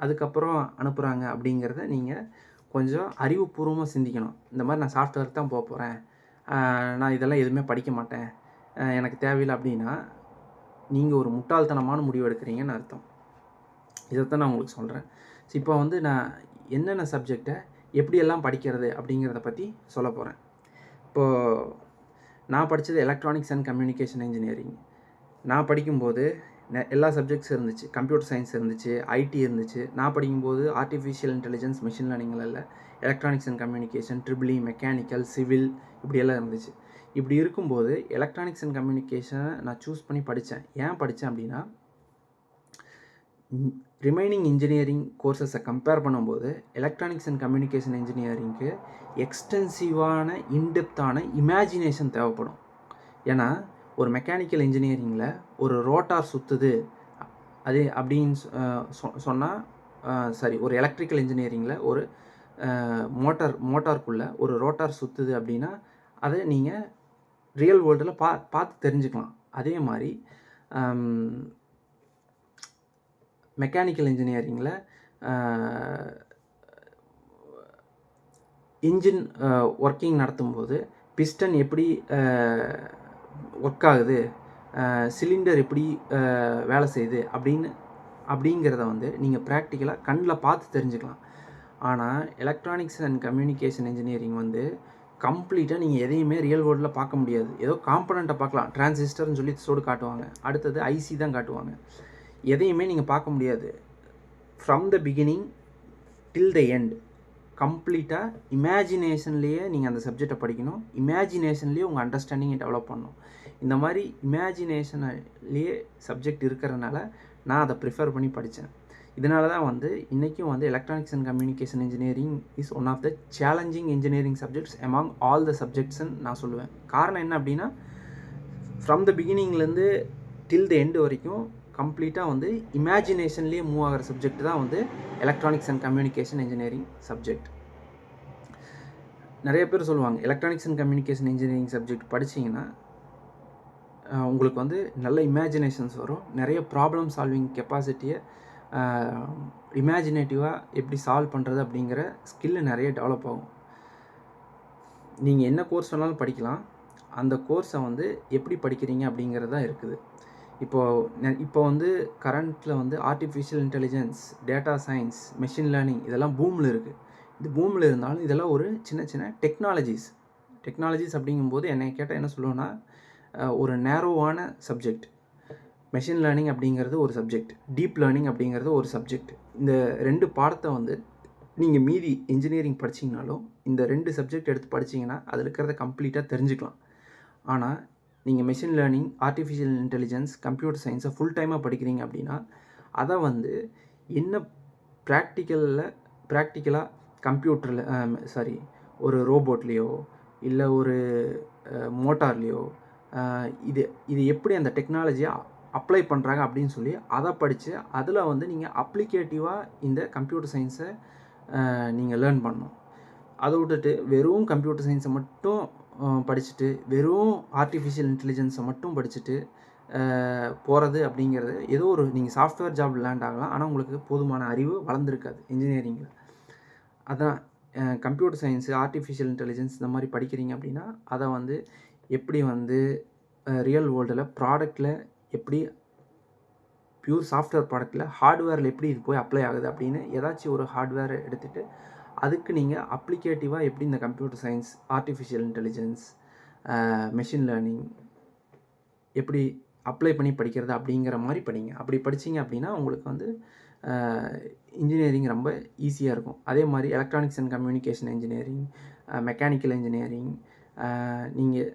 அதுக்கப்புறம் அனுப்புகிறாங்க அப்படிங்கிறத நீங்கள் கொஞ்சம் அறிவுபூர்வமாக சிந்திக்கணும். இந்த மாதிரி நான் சாஃப்ட்வேர் தான் போக போகிறேன், நான் இதெல்லாம் எதுவுமே படிக்க மாட்டேன், எனக்கு தேவையில்லை அப்படின்னா நீங்கள் ஒரு முட்டாள்தனமான முடிவு எடுக்கிறீங்கன்னு அர்த்தம். இதைத்தான் நான் உங்களுக்கு சொல்கிறேன். இப்போ வந்து நான் என்னென்ன சப்ஜெக்டை எப்படியெல்லாம் படிக்கிறது அப்படிங்கிறத பற்றி சொல்ல போகிறேன். இப்போது நான் படித்தது எலக்ட்ரானிக்ஸ் அண்ட் கம்யூனிகேஷன் இன்ஜினியரிங். நான் படிக்கும்போது எல்லா சப்ஜெக்ட்ஸ் இருந்துச்சு. கம்ப்யூட்டர் சயின்ஸ் இருந்துச்சு, ஐடி இருந்துச்சு. நான் படிக்கும்போது ஆர்டிஃபிஷியல் இன்டெலிஜென்ஸ், மிஷின் லேர்னிங்கில் இல்லை, electronics and communication, triple E, mechanical, civil இப்படியெல்லாம் இருந்துச்சு. இப்படி இருக்கும்போது எலக்ட்ரானிக்ஸ் அண்ட் கம்யூனிகேஷனை நான் சூஸ் பண்ணி படித்தேன். ஏன் படித்தேன் அப்படின்னா, ரிமைனிங் இன்ஜினியரிங் கோர்சஸை கம்பேர் பண்ணும்போது எலக்ட்ரானிக்ஸ் அண்ட் கம்யூனிகேஷன் இன்ஜினியரிங்க்கு எக்ஸ்டென்சிவான இன்டெப்த்தான இமேஜினேஷன் தேவைப்படும். ஏன்னா ஒரு மெக்கானிக்கல் இன்ஜினியரிங்கில் ஒரு ரோட்டார் சுற்றுது அது அப்படின்னு சொன்னால் சரி, ஒரு எலக்ட்ரிக்கல் இன்ஜினியரிங்கில் ஒரு மோட்டாருக்குள்ளே ஒரு ரோட்டார் சுற்றுது அப்படின்னா அதை நீங்கள் ரியல் வேர்ல்டில் பார்த்து தெரிஞ்சுக்கலாம். அதே மாதிரி மெக்கானிக்கல் இன்ஜினியரிங்கில் இன்ஜின் ஒர்க்கிங் நடத்தும்போது பிஸ்டன் எப்படி ஒர்க் ஆகுது, சிலிண்டர் எப்படி வேலை செய்யுது அப்படிங்கிறத வந்து நீங்கள் ப்ராக்டிக்கலாக கண்ணில் பார்த்து தெரிஞ்சுக்கலாம். ஆனால் எலக்ட்ரானிக்ஸ் அண்ட் கம்யூனிகேஷன் இன்ஜினியரிங் வந்து கம்ப்ளீட்டாக நீங்கள் எதையுமே ரியல் வேர்ல்டில் பார்க்க முடியாது. ஏதோ காம்பனண்ட்டை பார்க்கலாம், டிரான்சிஸ்டர்னு சொல்லி சோடு காட்டுவாங்க, அடுத்தது ஐசி தான் காட்டுவாங்க. எதையுமே நீங்கள் பார்க்க முடியாது. From the beginning till the end கம்ப்ளீட்டாக இமேஜினேஷன்லேயே நீங்கள் அந்த சப்ஜெக்டை படிக்கணும். இமேஜினேஷன்லேயே உங்கள் அண்டர்ஸ்டாண்டிங்கை டெவலப் பண்ணணும். இந்த மாதிரி இமேஜினேஷன்லேயே சப்ஜெக்ட் இருக்கிறதுனால நான் அதை ப்ரிஃபர் பண்ணி படித்தேன். இதனால தான் வந்து இன்றைக்கும் வந்து electronics and communication engineering is one of the challenging engineering subjects among all the சப்ஜெக்ட்ஸ்ன்னு நான் சொல்லுவேன். காரணம் என்ன அப்படின்னா, from the பிகினிங்லேருந்து till the end வரைக்கும் கம்ப்ளீட்டாக வந்து இமேஜினேஷன்லேயே மூவ் ஆகிற சப்ஜெக்ட் தான் வந்து electronics and communication engineering subject. நிறைய பேர் சொல்லுவாங்க electronics and communication engineering subject படிச்சிங்கன்னா உங்களுக்கு வந்து நல்ல இமேஜினேஷன்ஸ் வரும், நிறைய ப்ராப்ளம் சால்விங் கெப்பாசிட்டியை இமேஜினேட்டிவாக எப்படி சால்வ் பண்ணுறது அப்படிங்கிற ஸ்கில்லு நிறைய டெவலப் ஆகும். நீங்கள் என்ன கோர்ஸ் வேணாலும் படிக்கலாம், அந்த கோர்ஸை வந்து எப்படி படிக்கிறீங்க அப்படிங்கிறது தான் இருக்குது. இப்போ வந்து கரண்ட்டில் வந்து artificial intelligence, data science, machine learning இதெல்லாம் பூமில் இருக்குது. இது பூமில் இருந்தாலும் இதெல்லாம் ஒரு சின்ன சின்ன டெக்னாலஜிஸ் அப்படிங்கும்போது என்னை கேட்டால் என்ன சொல்லுவேன்னா, ஒரு நேரோவான சப்ஜெக்ட். மெஷின் லேர்னிங் அப்படிங்கிறது ஒரு சப்ஜெக்ட், டீப் லேர்னிங் அப்படிங்கிறது ஒரு சப்ஜெக்ட். இந்த 2 பாடத்தை வந்து நீங்கள் மீதி இன்ஜினியரிங் படிச்சிங்கனாலும் இந்த 2 சப்ஜெக்ட் எடுத்து படிச்சிங்கன்னா அதில் இருக்கிறத கம்ப்ளீட்டாக தெரிஞ்சுக்கலாம். ஆனால் நீங்கள் machine learning, artificial intelligence, computer சயின்ஸை ஃபுல் டைமாக படிக்கிறீங்க அப்படின்னா அதை வந்து என்ன ப்ராக்டிக்கலாக கம்ப்யூட்டரில் ஒரு ரோபோட்லேயோ இல்லை ஒரு மோட்டார்லேயோ இது எப்படி அந்த டெக்னாலஜியை அப்ளை பண்ணுறாங்க அப்படின்னு சொல்லி அதை படித்து அதில் வந்து நீங்கள் அப்ளிகேட்டிவாக இந்த கம்ப்யூட்டர் சயின்ஸை நீங்கள் லேர்ன் பண்ணணும். அதை விட்டுட்டு வெறும் கம்ப்யூட்டர் சயின்ஸை மட்டும் படிச்சுட்டு வெறும் ஆர்டிஃபிஷியல் இன்டெலிஜென்ஸை மட்டும் படிச்சுட்டு போகிறது அப்படிங்கிறது ஏதோ ஒரு நீங்கள் சாஃப்ட்வேர் ஜாப் லேண்ட் ஆகலாம், ஆனால் உங்களுக்கு போதுமான அறிவு வளர்ந்துருக்காது இன்ஜினியரிங்கில். அதான் கம்ப்யூட்டர் சயின்ஸு, ஆர்டிஃபிஷியல் இன்டெலிஜென்ஸ் இந்த மாதிரி படிக்கிறீங்க அப்படின்னா அதை வந்து எப்படி வந்து ரியல் வேர்ல்டில் ப்ராடக்டில் எப்படி பியூர் சாஃப்ட்வேர் ப்ராடக்ட்டில் ஹார்ட்வேரில் எப்படி இது போய் அப்ளை ஆகுது அப்படின்னு ஏதாச்சும் ஒரு ஹார்ட்வேரை எடுத்துகிட்டு அதுக்கு நீங்கள் அப்ளிகேட்டிவாக எப்படி இந்த computer science, artificial intelligence, machine learning எப்படி அப்ளை பண்ணி படிக்கிறது அப்படிங்கிற மாதிரி படிங்க. அப்படி படிச்சிங்க அப்படின்னா உங்களுக்கு வந்து இன்ஜினியரிங் ரொம்ப ஈஸியாக இருக்கும். அதே மாதிரி electronics and communication engineering, mechanical engineering, நீங்கள்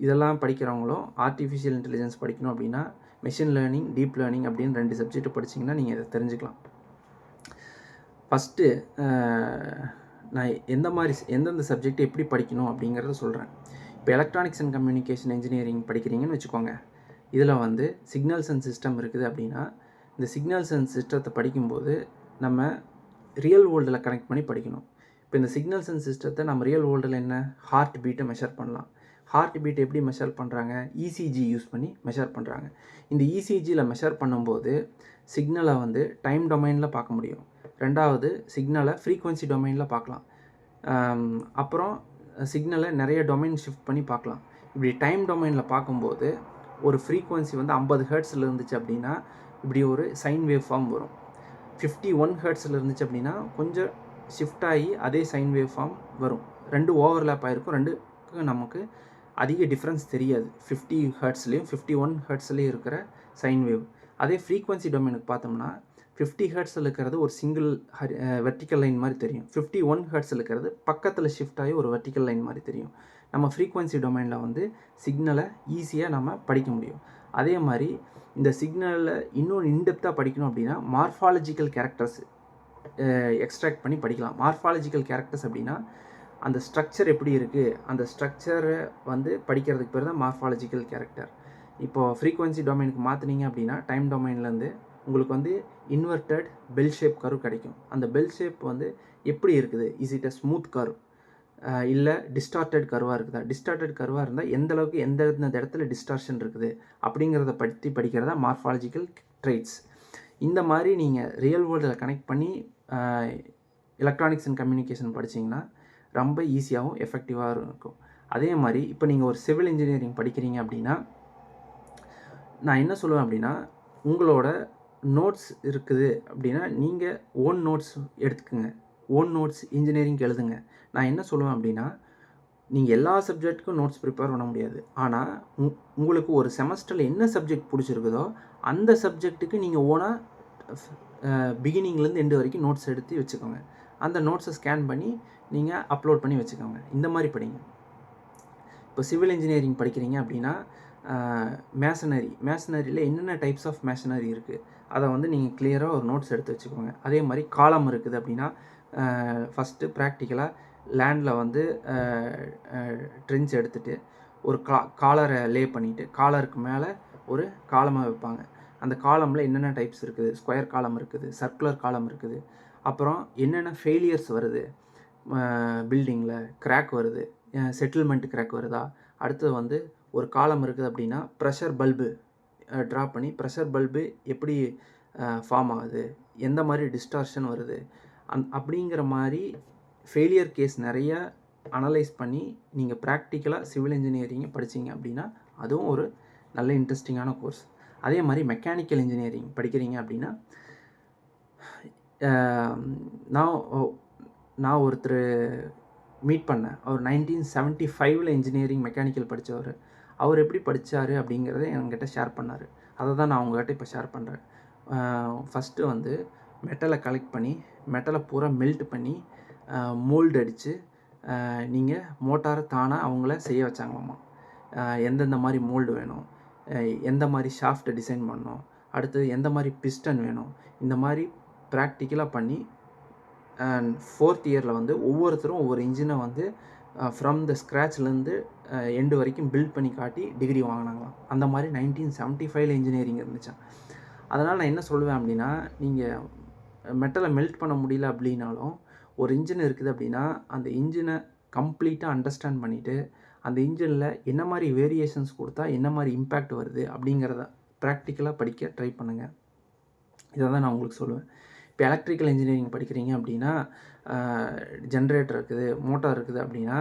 இதெல்லாம் படிக்கிறவங்களும் ஆர்டிஃபிஷியல் இன்டெலிஜென்ஸ் படிக்கணும் அப்படின்னா மெஷின் லேர்னிங், டீப் லேர்னிங் அப்படின்னு 2 சப்ஜெக்ட் படிச்சிங்கன்னா நீங்கள் இதை தெரிஞ்சுக்கலாம். ஃபஸ்ட்டு நான் எந்தெந்த சப்ஜெக்ட் எப்படி படிக்கணும் அப்படிங்கிறத சொல்கிறேன். இப்போ எலக்ட்ரானிக்ஸ் அண்ட் கம்யூனிகேஷன் இன்ஜினியரிங் படிக்கிறீங்கன்னு வச்சுக்கோங்க. இதில் வந்து சிக்னல்ஸ் அண்ட் சிஸ்டம் இருக்குது அப்படின்னா இந்த சிக்னல்ஸ் அண்ட் சிஸ்டத்தை படிக்கும்போது நம்ம ரியல் வேர்ல்டில் கனெக்ட் பண்ணி படிக்கணும். இப்போ இந்த சிக்னல்ஸ் அண்ட் சிஸ்டத்தை நம்ம ரியல் வேர்ல்டில் என்ன ஹார்ட் பீட்டை மெஷர் பண்ணலாம். ஹார்ட் பீட் எப்படி மெஷர் பண்ணுறாங்க? இசிஜி யூஸ் பண்ணி மெஷர் பண்ணுறாங்க. இந்த இசிஜியில் மெஷர் பண்ணும்போது சிக்னலை வந்து டைம் டொமைனில் பார்க்க முடியும். ரெண்டாவது சிக்னலை ஃப்ரீக்வன்சி டொமைனில் பார்க்கலாம். அப்புறம் சிக்னலை நிறைய டொமைன் ஷிஃப்ட் பண்ணி பார்க்கலாம். இப்படி டைம் டொமைனில் பார்க்கும்போது ஒரு ஃப்ரீக்வன்சி வந்து 50 ஹெர்ட்ஸில் இருந்துச்சு அப்படின்னா இப்படி ஒரு சைன் வேவ் ஃபார்ம் வரும். 51 ஹெர்ட்ஸில் இருந்துச்சு அப்படின்னா கொஞ்சம் ஷிஃப்ட் ஆகி அதே சைன் வேவ் ஃபார்ம் வரும். 2 ஓவர்லேப் ஆகிருக்கும், 2க்கு நமக்கு அதிக டிஃப்ரென்ஸ் தெரியாது. 50 ஹெர்ட்ஸ்லேயும் 51 ஹெர்ட்ஸ்லேயும் இருக்கிற சைன் வேவ். அதே ஃப்ரீக்வன்சி டொமைனுக்கு பார்த்தோம்னா 50 ஹெர்ட்ஸில் இருக்கிறது ஒரு சிங்கிள் வெர்டிக்கல் லைன் மாதிரி தெரியும். 51 ஹெர்ட்ஸில் இருக்கிறது பக்கத்தில் ஷிஃப்ட் ஆகி ஒரு வெர்டிக்கல் லைன் மாதிரி தெரியும். நம்ம ஃப்ரீக்வன்சி டொமைனில் வந்து சிக்னலை ஈஸியாக நம்ம படிக்க முடியும். அதே மாதிரி இந்த சிக்னலில் இன்னொரு இன்டெப்த்தாக படிக்கணும் அப்படின்னா மார்ஃபாலஜிக்கல் கேரக்டர்ஸ் எக்ஸ்ட்ராக்ட் பண்ணி படிக்கலாம். மார்ஃபாலஜிக்கல் கேரக்டர்ஸ் அப்படின்னா அந்த ஸ்ட்ரக்சர் எப்படி இருக்குது, அந்த ஸ்ட்ரக்சரை வந்து படிக்கிறதுக்கு பேர் தான் மார்ஃபாலஜிக்கல் கேரக்டர். இப்போது ஃப்ரீக்வன்சி டொமைனுக்கு மாற்றினீங்க அப்படின்னா டைம் டொமைன்லேருந்து உங்களுக்கு வந்து இன்வெர்டட் பெல் ஷேப் கர்வ் கிடைக்கும். அந்த பெல் ஷேப் வந்து எப்படி இருக்குது, is it a smooth curve இல்லை டிஸ்டார்டட் கர்வாக இருக்குதா? டிஸ்டார்டட் கர்வாக இருந்தால் எந்தளவுக்கு எந்த இடத்துல டிஸ்டார்ஷன் இருக்குது அப்படிங்கிறத பற்றி படிக்கிறதா மார்ஃபாலஜிக்கல் ட்ரைட்ஸ். இந்த மாதிரி நீங்கள் ரியல் வேர்ல்டில் கனெக்ட் பண்ணி எலக்ட்ரானிக்ஸ் அண்ட் கம்யூனிகேஷன் படிச்சிங்கன்னா ரொம்ப ஈஸியாகவும் எஃபெக்டிவாக இருக்கும். அதே மாதிரி இப்போ நீங்கள் ஒரு சிவில் இன்ஜினியரிங் படிக்கிறீங்க அப்படின்னா நான் என்ன சொல்லுவேன் அப்படின்னா உங்களோட நோட்ஸ் இருக்குது அப்படின்னா நீங்கள் ஓன் நோட்ஸ் எடுத்துக்கோங்க. ஓன் நோட்ஸ் இன்ஜினியரிங்க்கு எழுதுங்க. நான் என்ன சொல்லுவேன் அப்படின்னா நீங்கள் எல்லா சப்ஜெக்ட்டுக்கும் நோட்ஸ் ப்ரிப்பேர் பண்ண முடியாது. ஆனால் உங்களுக்கு ஒரு செமஸ்டரில் என்ன சப்ஜெக்ட் பிடிச்சிருக்குதோ அந்த சப்ஜெக்ட்டுக்கு நீங்கள் ஓனாக பிகினிங்லேருந்து எண்டு வரைக்கும் நோட்ஸ் எடுத்து வச்சுக்கோங்க. அந்த நோட்ஸை ஸ்கேன் பண்ணி நீங்கள் அப்லோட் பண்ணி வச்சுக்கோங்க. இந்த மாதிரி படிங்க. இப்போ சிவில் இன்ஜினியரிங் படிக்கிறீங்க அப்படின்னா மேசனரியில் என்னென்ன டைப்ஸ் ஆஃப் மேசனரி இருக்குது அதை வந்து நீங்கள் கிளியராக ஒரு நோட்ஸ் எடுத்து வச்சுக்கோங்க. அதே மாதிரி காலம் இருக்குது அப்படின்னா ஃபஸ்ட்டு ப்ராக்டிக்கலாக லேண்டில் வந்து ட்ரென்ச் எடுத்துகிட்டு ஒரு காலரை லே பண்ணிவிட்டு காலருக்கு மேலே ஒரு காலமாக வைப்பாங்க. அந்த காலமில் என்னென்ன டைப்ஸ் இருக்குது, ஸ்கொயர் காலம் இருக்குது, சர்க்குலர் காலம் இருக்குது, அப்புறம் என்னென்ன ஃபெயிலியர்ஸ் வருது பில்டிங்கில், கிராக் வருது, செட்டில்மெண்ட் கிராக் வருதா, அடுத்தது வந்து ஒரு காலம் இருக்குது அப்படின்னா ப்ரெஷர் பல்பு ட்ரா பண்ணி ப்ரெஷர் பல்பு எப்படி ஃபார்ம் ஆகுது, எந்த மாதிரி டிஸ்டார்ஷன் வருது, அப்படிங்கிற மாதிரி ஃபெயிலியர் கேஸ் நிறைய அனலைஸ் பண்ணி நீங்கள் ப்ராக்டிக்கலாக சிவில் இன்ஜினியரிங்கை படிச்சிங்க அப்படின்னா அதுவும் ஒரு நல்ல இன்ட்ரெஸ்டிங்கான கோர்ஸ். அதே மாதிரி மெக்கானிக்கல் இன்ஜினியரிங் படிக்கிறீங்க அப்படின்னா நான் ஒருத்தர் மீட் பண்ணேன். அவர் 1975 இன்ஜினியரிங் மெக்கானிக்கல் படித்தவர். அவர் எப்படி படித்தார் அப்படிங்கிறத என்கிட்ட ஷேர் பண்ணார். அதை தான் நான் உங்கள்கிட்ட இப்போ ஷேர் பண்ணுறேன். ஃபஸ்ட்டு வந்து மெட்டலை கலெக்ட் பண்ணி மெட்டலை பூரா மெல்ட் பண்ணி மோல்டு அடித்து நீங்கள் மோட்டாரை தானாக அவங்கள செய்ய வச்சாங்களாம்மா. எந்தெந்த மாதிரி மோல்டு வேணும், எந்த மாதிரி ஷாஃப்ட்டை டிசைன் பண்ணணும், அடுத்தது எந்த மாதிரி பிஸ்டன் வேணும், இந்த மாதிரி ப்ராக்டிக்கலாக பண்ணி 4th இயரில் வந்து ஒவ்வொருத்தரும் ஒவ்வொரு இன்ஜினை வந்து ஃப்ரம் த ஸ்க்ராட்ச்லேருந்து எண்டு வரைக்கும் பில்ட் பண்ணி காட்டி டிகிரி வாங்கினாங்களாம். அந்த மாதிரி 1975 இன்ஜினியரிங் இருந்துச்சான். அதனால் நான் என்ன சொல்லுவேன் அப்படின்னா, நீங்கள் மெட்டலை மெல்ட் பண்ண முடியல அப்படின்னாலும் ஒரு இன்ஜின் இருக்குது அப்படின்னா அந்த இன்ஜினை கம்ப்ளீட்டாக அண்டர்ஸ்டாண்ட் பண்ணிவிட்டு அந்த இன்ஜினில் என்ன மாதிரி வேரியேஷன்ஸ் கொடுத்தா என்ன மாதிரி இம்பேக்ட் வருது அப்படிங்கிறத ப்ராக்டிக்கலாக படிக்க ட்ரை பண்ணுங்கள். இதை தான் நான் உங்களுக்கு சொல்லுவேன். இப்போ எலக்ட்ரிக்கல் இன்ஜினியரிங் படிக்கிறீங்க அப்படின்னா ஜென்ரேட்டர் இருக்குது, மோட்டார் இருக்குது அப்படின்னா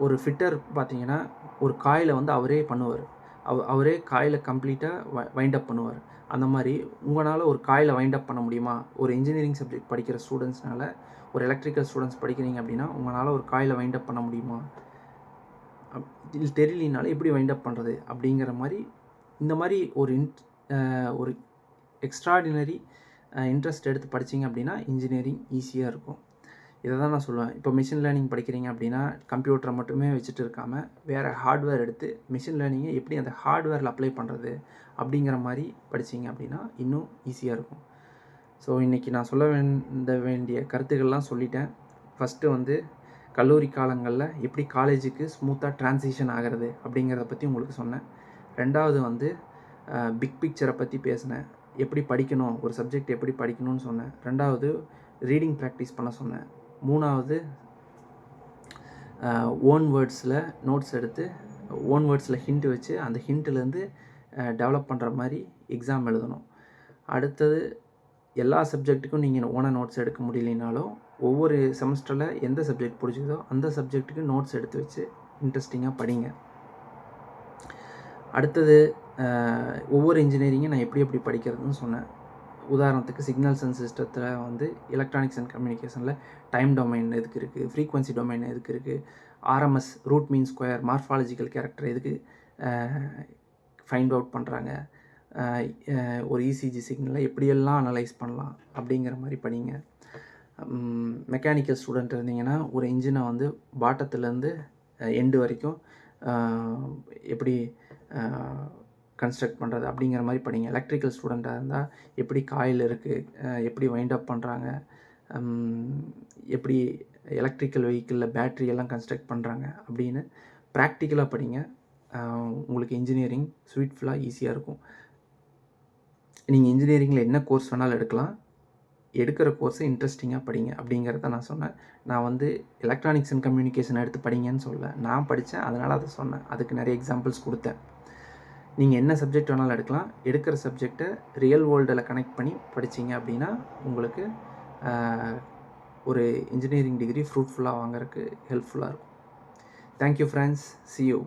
ஒரு ஃபிட்டர் பார்த்தீங்கன்னா ஒரு காயிலை வந்து அவரே பண்ணுவார். அவரே காயிலை கம்ப்ளீட்டாக வைண்ட் அப் பண்ணுவார். அந்த மாதிரி உங்களால் ஒரு காயிலை வைண்ட் அப் பண்ண முடியுமா? ஒரு இன்ஜினியரிங் சப்ஜெக்ட் படிக்கிற ஸ்டூடெண்ட்ஸ்னால, ஒரு எலக்ட்ரிக்கல் ஸ்டூடெண்ட்ஸ் படிக்கிறீங்க அப்படின்னா உங்களால் ஒரு காயிலை வைண்ட் அப் பண்ண முடியுமா? இது தெரியலனாலும் எப்படி வைண்ட் அப் பண்ணுறது அப்படிங்கிற மாதிரி இந்த மாதிரி ஒரு எக்ஸ்ட்ராடினரி இன்ட்ரெஸ்ட் எடுத்து படிச்சிங்க அப்படின்னா இன்ஜினியரிங் ஈஸியாக இருக்கும். இதை தான் நான் சொல்லுவேன். இப்போ மிஷின் லேர்னிங் படிக்கிறீங்க அப்படின்னா கம்ப்யூட்டரை மட்டுமே வச்சுட்டு இருக்காமல் வேறு ஹார்ட்வேர் எடுத்து மிஷின் லேர்னிங்கை எப்படி அந்த ஹார்ட்வேரில் அப்ளை பண்ணுறது அப்படிங்கிற மாதிரி படிச்சிங்க அப்படின்னா இன்னும் ஈஸியாக இருக்கும். ஸோ இன்றைக்கி நான் சொல்ல வேண்டிய கருத்துக்கள்லாம் சொல்லிட்டேன். ஃபஸ்ட்டு வந்து கல்லூரி காலங்களில் எப்படி காலேஜுக்கு ஸ்மூத்தாக ட்ரான்சிஷன் ஆகிறது அப்படிங்கிறத பற்றி உங்களுக்கு சொன்னேன். ரெண்டாவது வந்து பிக் பிக்சரை பற்றி பேசினேன். எப்படி படிக்கணும், ஒரு சப்ஜெக்ட் எப்படி படிக்கணும்னு சொன்னேன். ரெண்டாவது ரீடிங் ப்ராக்டிஸ் பண்ண சொன்னேன். மூணாவது ஓன் வேர்ட்ஸில் நோட்ஸ் எடுத்து ஓன் வேர்ட்ஸில் ஹிண்ட் வச்சு அந்த ஹிண்ட்லேருந்து டெவலப் பண்ணுற மாதிரி எக்ஸாம் எழுதணும். அடுத்தது எல்லா சப்ஜெக்ட்டுக்கும் நீங்கள் ஓனாக நோட்ஸ் எடுக்க முடியலனாலும் ஒவ்வொரு செமஸ்டரில் எந்த சப்ஜெக்ட் பிடிச்சிதோ அந்த சப்ஜெக்ட்டுக்கு நோட்ஸ் எடுத்து வச்சு இன்ட்ரெஸ்டிங்காக படிங்க. அடுத்தது ஒவ்வொரு இன்ஜினியரிங்கும் நான் எப்படி படிக்கிறதுன்னு சொன்னேன். உதாரணத்துக்கு சிக்னல்ஸ் அண்ட் சிஸ்டத்தில் வந்து எலக்ட்ரானிக்ஸ் அண்ட் கம்யூனிகேஷனில் டைம் டொமைன் எதுக்கு இருக்குது, ஃப்ரீக்வன்சி டொமைன் எதுக்கு இருக்குது, RMS root mean square morphological character எதுக்கு ஃபைண்ட் அவுட் பண்ணுறாங்க, ஒரு இசிஜி சிக்னலை எப்படியெல்லாம் அனலைஸ் பண்ணலாம் அப்படிங்கிற மாதிரி படிங்க. மெக்கானிக்கல் ஸ்டூடெண்ட் இருந்தீங்கன்னா ஒரு இன்ஜினை வந்து பாட்டத்துலேருந்து எண்டு வரைக்கும் எப்படி கன்ஸ்ட்ரக்ட் பண்ணுறது அப்படிங்கிற மாதிரி படிங்க. எலக்ட்ரிக்கல் ஸ்டூடெண்ட்டாக இருந்தால் எப்படி காயில் இருக்குது, எப்படி வைண்ட் அப் பண்ணுறாங்க, எப்படி எலக்ட்ரிக்கல் வெஹிக்கிளில் பேட்ரி எல்லாம் கன்ஸ்ட்ரக்ட் பண்ணுறாங்க அப்படின்னு ப்ராக்டிக்கலாக படிங்க. உங்களுக்கு இன்ஜினியரிங் ஸ்வீட்ஃபுல்லாக ஈஸியாக இருக்கும். நீங்கள் இன்ஜினியரிங்கில் என்ன கோர்ஸ் வேணாலும் எடுக்கலாம், எடுக்கிற கோர்ஸை இன்ட்ரெஸ்டிங்காக படிங்க அப்படிங்கிறத நான் சொன்னேன். நான் வந்து எலக்ட்ரானிக்ஸ் அண்ட் கம்யூனிகேஷன் எடுத்து படிங்கன்னு சொல்லலை, நான் படித்தேன் அதனால் அதை சொன்னேன். அதுக்கு நிறைய எக்ஸாம்பிள்ஸ் கொடுத்தேன். நீங்கள் என்ன சப்ஜெக்ட் வேணாலும் எடுக்கலாம், எடுக்கிற சப்ஜெக்டை ரியல் வேர்ல்டில் கனெக்ட் பண்ணி படிச்சிங்க அப்படின்னா உங்களுக்கு ஒரு இன்ஜினியரிங் டிகிரி ஃப்ரூட்ஃபுல்லாக வாங்குறதுக்கு ஹெல்ப்ஃபுல்லாக இருக்கும். Thank you friends, see you.